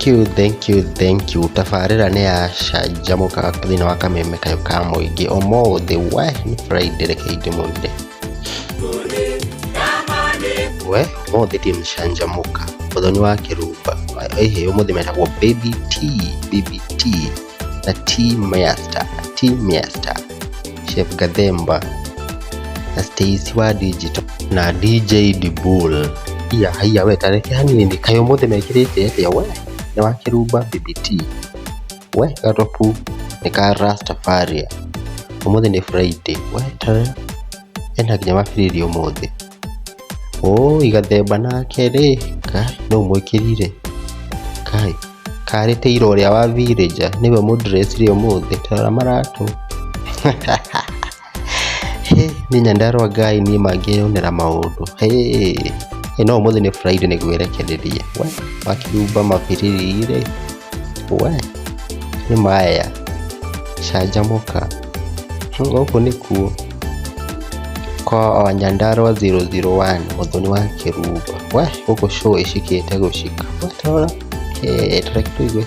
thank you tafarira ni yacanjamũkaga thĩinĩ wa kameme kayo ka mũingĩ ũmũthĩ ni Friday reke ndĩmũire ũmũthĩ ndĩmũcanjamũka mũthoni wa Kĩrumba ũmũthĩ metagwo Baby T na T Master Chef Gathemba na Stacy wa Digital na DJ Dibul haya we tareke hanini kayo mũthĩ mekĩrĩte atĩa ni wa Kĩrumba BBT gatopu ni ka Rastafari ũmũthĩ ni Friday tara ena nginya mabirĩri ũmũthĩ Gathemba nake rĩ no mwĩkĩrire karĩte ira ũrĩa wa Villager niwe mũndressire ũmũthĩ tara maratũ ni Nyandarua Ngai ni mangĩyonera maũndũ no ũmũthĩ ni Friday ni gwĩrekereria wa Kĩrumba mabirĩri ni maya canjamũka gũkũ nĩkuo kwa Nyandarua 001 mũthoni wa Kĩrumba gũkũ show ĩcikĩte gũcika tara tũigwe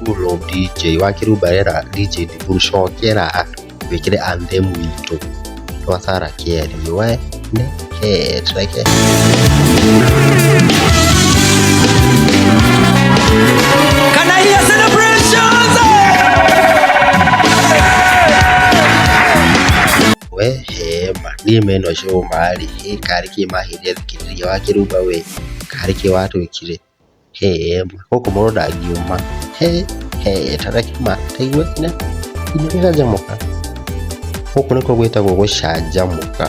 Bulo DJ wa Kĩrumba rera DJ Dibul cokera wĩkĩre anthem witũ twa Sarah Kĩeri treke Can I hear celebrations? Niĩ meno show mari kari kĩmahiria thikĩrĩria wa Kĩrumba kari kĩ watwĩkire gũkũ mũndũ ndangiuma tareke taigwe gũcanjamũka gũkũ nĩkuo gwĩtagwo gũcanjamũka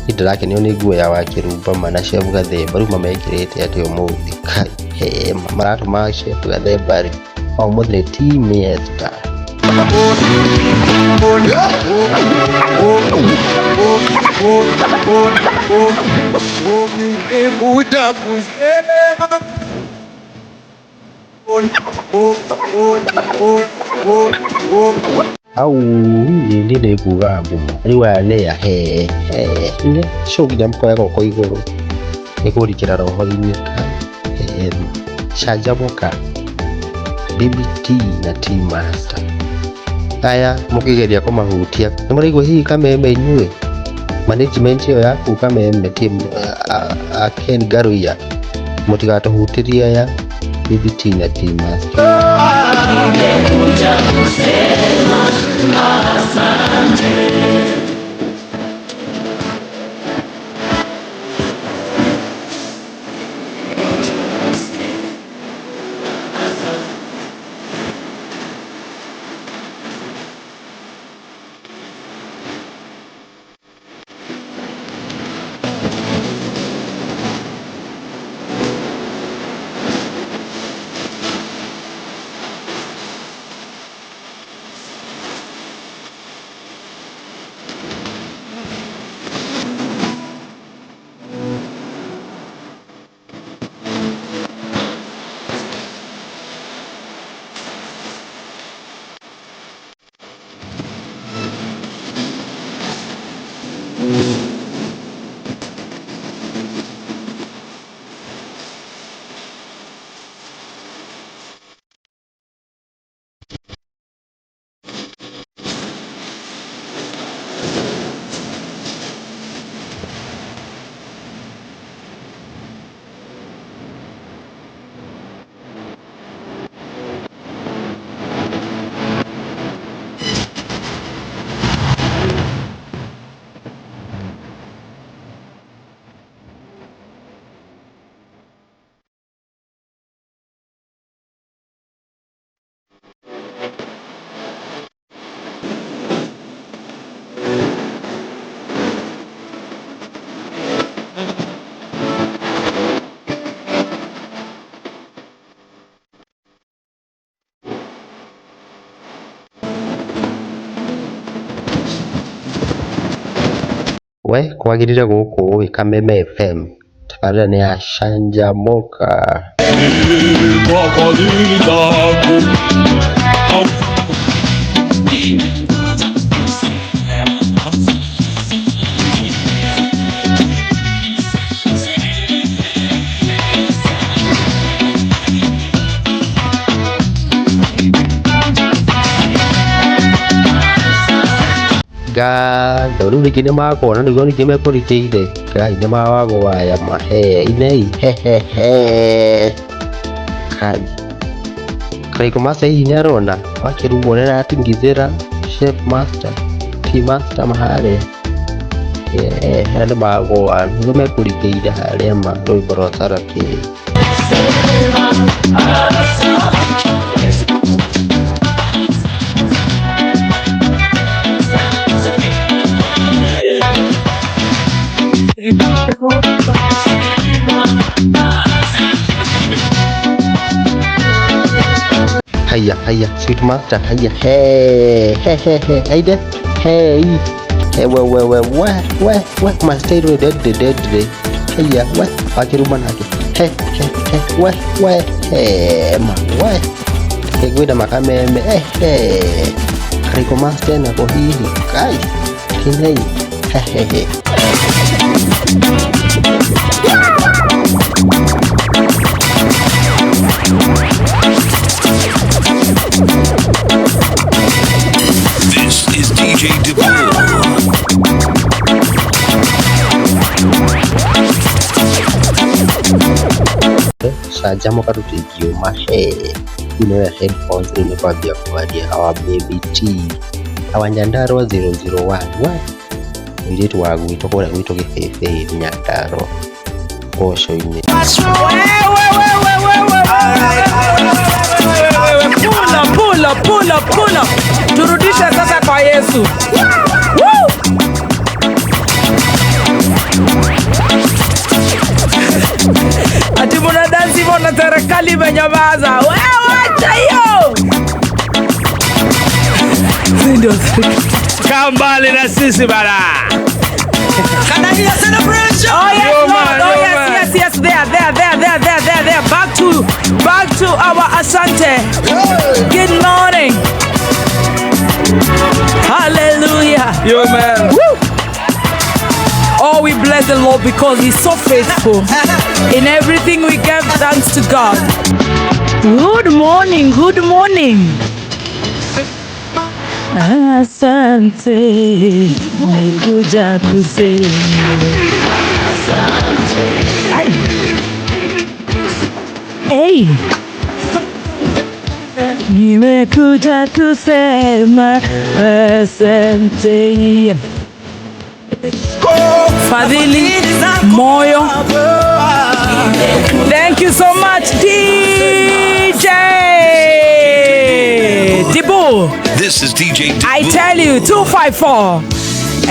ndĩrakenio nĩ nguo ya wa Kĩrumba mana Chef Gathemba rĩu mamekĩrĩte atĩ ũmũthĩ maratũma Chef Gathemba ũmũthĩ nĩ T Master au nindi nĩ kuga mbumu rĩu aya nĩ ya show nginya mkoya goko igũrũ nĩ kũrikĩra roho-inĩ canjamũka BBT na T Master aya mũkĩgeria kũmahutia nĩ mũraigua hihi kameme inyuĩ management ĩyo yaku kameme team Ken Garuya mũtigatũhutĩrie aya BBT na T Master kwagĩrĩire gũkũ Kameme FM tabarĩra nĩ ya canjamũka ngatho rĩu rĩngĩ nĩmakona nĩguo rĩngĩ mekũrĩkĩire Ngai nĩmawagwaya mahei hehehe Karaiko Master hihi nĩarona Wakĩrumwo nĩaratingithĩra Chef Master Tea Master maharĩa harĩa nĩmagũa nĩguo mekũrĩkĩire harĩa ma rwĩmbo rwa Sarah-K. Haya Sweet Master haya hey aide hey we Master ro dead haya we Wakĩruma nake we ma we gwĩda makameme Karaiko Master na hihi Kai kinai This is DJ DeBoer. Canjamũka tũtingĩũma nĩwe headphones nĩkwambia kwaria our baby T our Nyandarua 001 mũirĩtu wa gwitũ kũrĩa gwitũ Gĩbĩbĩ Nyandarua Mboco-inĩ. Pull up. Turudishe sasa kwa Yesu. Woo! Ati muna dansi muna serikali imenyamaza. Wewe acha hiyo. Ndio. Kaa mbali na sisi bana. Can I hear celebration? Oh yes, Lord. Yes. There. Back to our Asante. Good morning. Hallelujah. Yo man. Woo. Oh, we bless the Lord because He's so faithful. In everything we give thanks to God. Good morning. Asante, nimekuja kusema asante. Hey, nimekuja kusema asante. Fadhili moyo. Thank you so much, DJ Dibu. This is DJ DeBoer. I tell you, 254.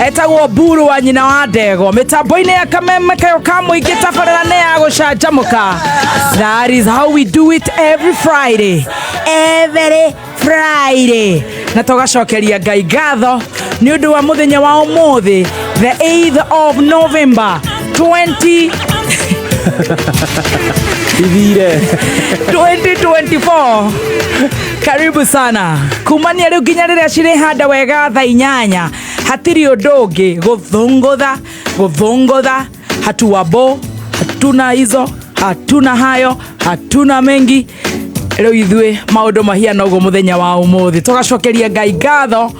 Etagwo buru wa nyina wa ndego mitambo-inĩ ya kameme kayo kamũingĩ tabarĩra-inĩ ya gũcanjamũka. That is how we do it every Friday. Na tũgacokeria Ngai ngatho nĩ ũndũ wa mũthenya wa ũmũthĩ, the 8th of November 2024. Karibu sana. Kumania rĩu nginya rĩrĩa cirĩ handa wega thaa 8 hatiri ũndũ ũngĩ gũthũngũtha hatuwabo hatuna hizo hatuna hayo hatuna mengi rĩu ithuĩ maũndũ mahiana ũguo mũthenya wa ũmũthĩ tũgacokeria Ngai ngatho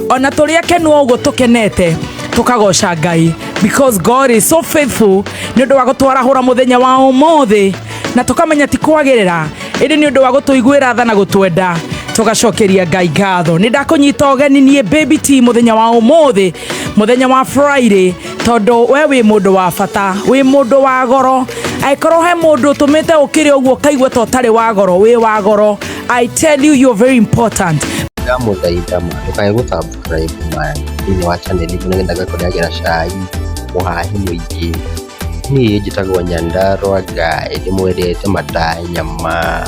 ona tũrĩa kenu ũguo tũkenete tukagoca Ngai because God is so faithful nĩ ũndũ wa gũtwarahũra mũthenya wa ũmũthĩ na tukamenya ti kwagĩrĩra ĩndĩ nĩ ũndũ wa gũtũiguĩra tha na gũtwenda tugacokeria Ngai ngatho nĩ ndakũnyita ũgeni niĩ Baby T mũthenya wa ũmũthĩ mũthenya wa Friday tondũ we wĩ mũndũ wa bata wĩ mũndũ wa goro aikorwo he mũndũ ũtũmĩte ũkĩrĩ ũguo kaigua ta ũtarĩ wa goro wĩ wa goro I tell you you're very important. Ndamũthaitha ma ndũkae gũsubscribe thĩinĩ wa channel ĩno nĩgetha ngakũrehagĩra cai mũhahe mũingĩ. Niĩ njĩtagwo Nyandarua Guy ndĩmwendete matanya ma